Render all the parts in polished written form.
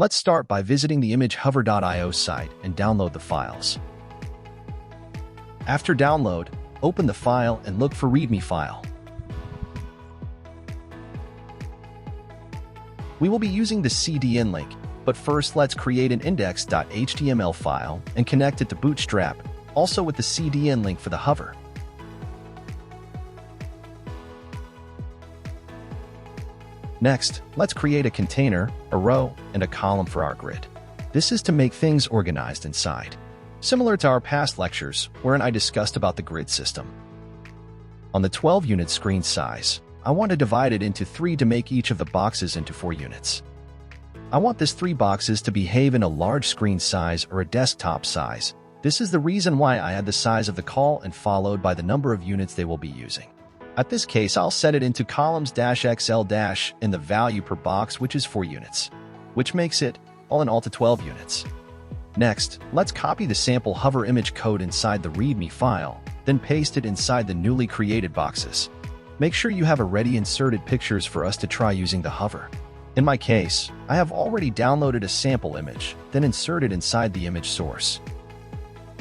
Let's start by visiting the imagehover.io site and download the files. After download, open the file and look for README file. We will be using the CDN link, but first let's create an index.html file and connect it to Bootstrap, also with the CDN link for the hover. Next, let's create a container, a row, and a column for our grid. This is to make things organized inside, similar to our past lectures wherein I discussed about the grid system. On the 12-unit screen size, I want to divide it into 3 to make each of the boxes into 4 units. I want these 3 boxes to behave in a large screen size or a desktop size. This is the reason why I add the size of the call and followed by the number of units they will be using. At this case, I'll set it into columns-XL- in the value per box, which is 4 units, which makes it all in all to 12 units. Next, let's copy the sample hover image code inside the README file, then paste it inside the newly created boxes. Make sure you have already inserted pictures for us to try using the hover. In my case, I have already downloaded a sample image, then inserted inside the image source.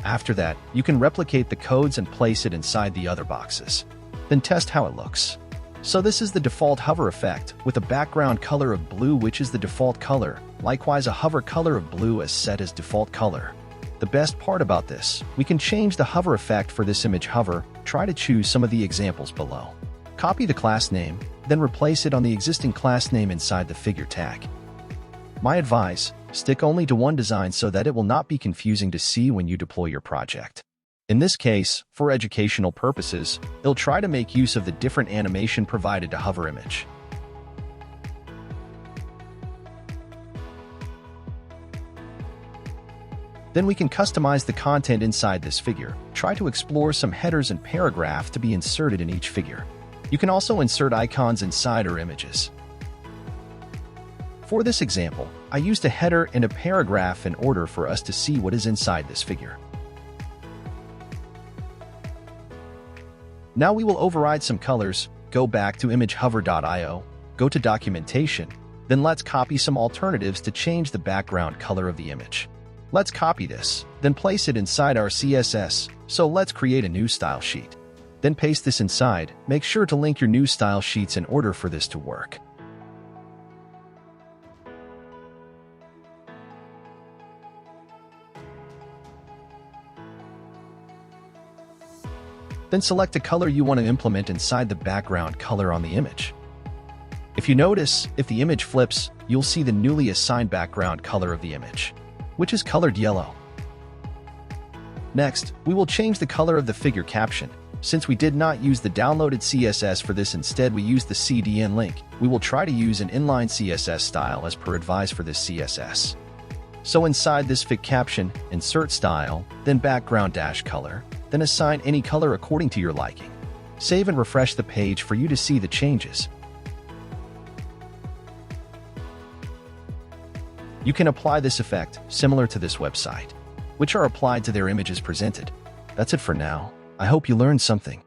After that, you can replicate the codes and place it inside the other boxes. Then test how it looks. So this is the default hover effect, with a background color of blue which is the default color, likewise a hover color of blue is set as default color. The best part about this, we can change the hover effect for this image hover. Try to choose some of the examples below. Copy the class name, then replace it on the existing class name inside the figure tag. My advice, stick only to one design so that it will not be confusing to see when you deploy your project. In this case, for educational purposes, it'll try to make use of the different animation provided to hover image. Then we can customize the content inside this figure. Try to explore some headers and paragraph to be inserted in each figure. You can also insert icons inside our images. For this example, I used a header and a paragraph in order for us to see what is inside this figure. Now we will override some colors, go back to imagehover.io, go to documentation, then let's copy some alternatives to change the background color of the image. Let's copy this, then place it inside our CSS, so let's create a new style sheet. Then paste this inside, make sure to link your new style sheets in order for this to work. Then select a color you want to implement inside the background color on the image. If you notice, if the image flips, you'll see the newly assigned background color of the image, which is colored yellow. Next, we will change the color of the figure caption. Since we did not use the downloaded CSS for this, instead we used the CDN link, we will try to use an inline CSS style as per advised for this CSS. So inside this fig caption, insert style, then background-color, then assign any color according to your liking. Save and refresh the page for you to see the changes. You can apply this effect similar to this website, which are applied to their images presented. That's it for now. I hope you learned something.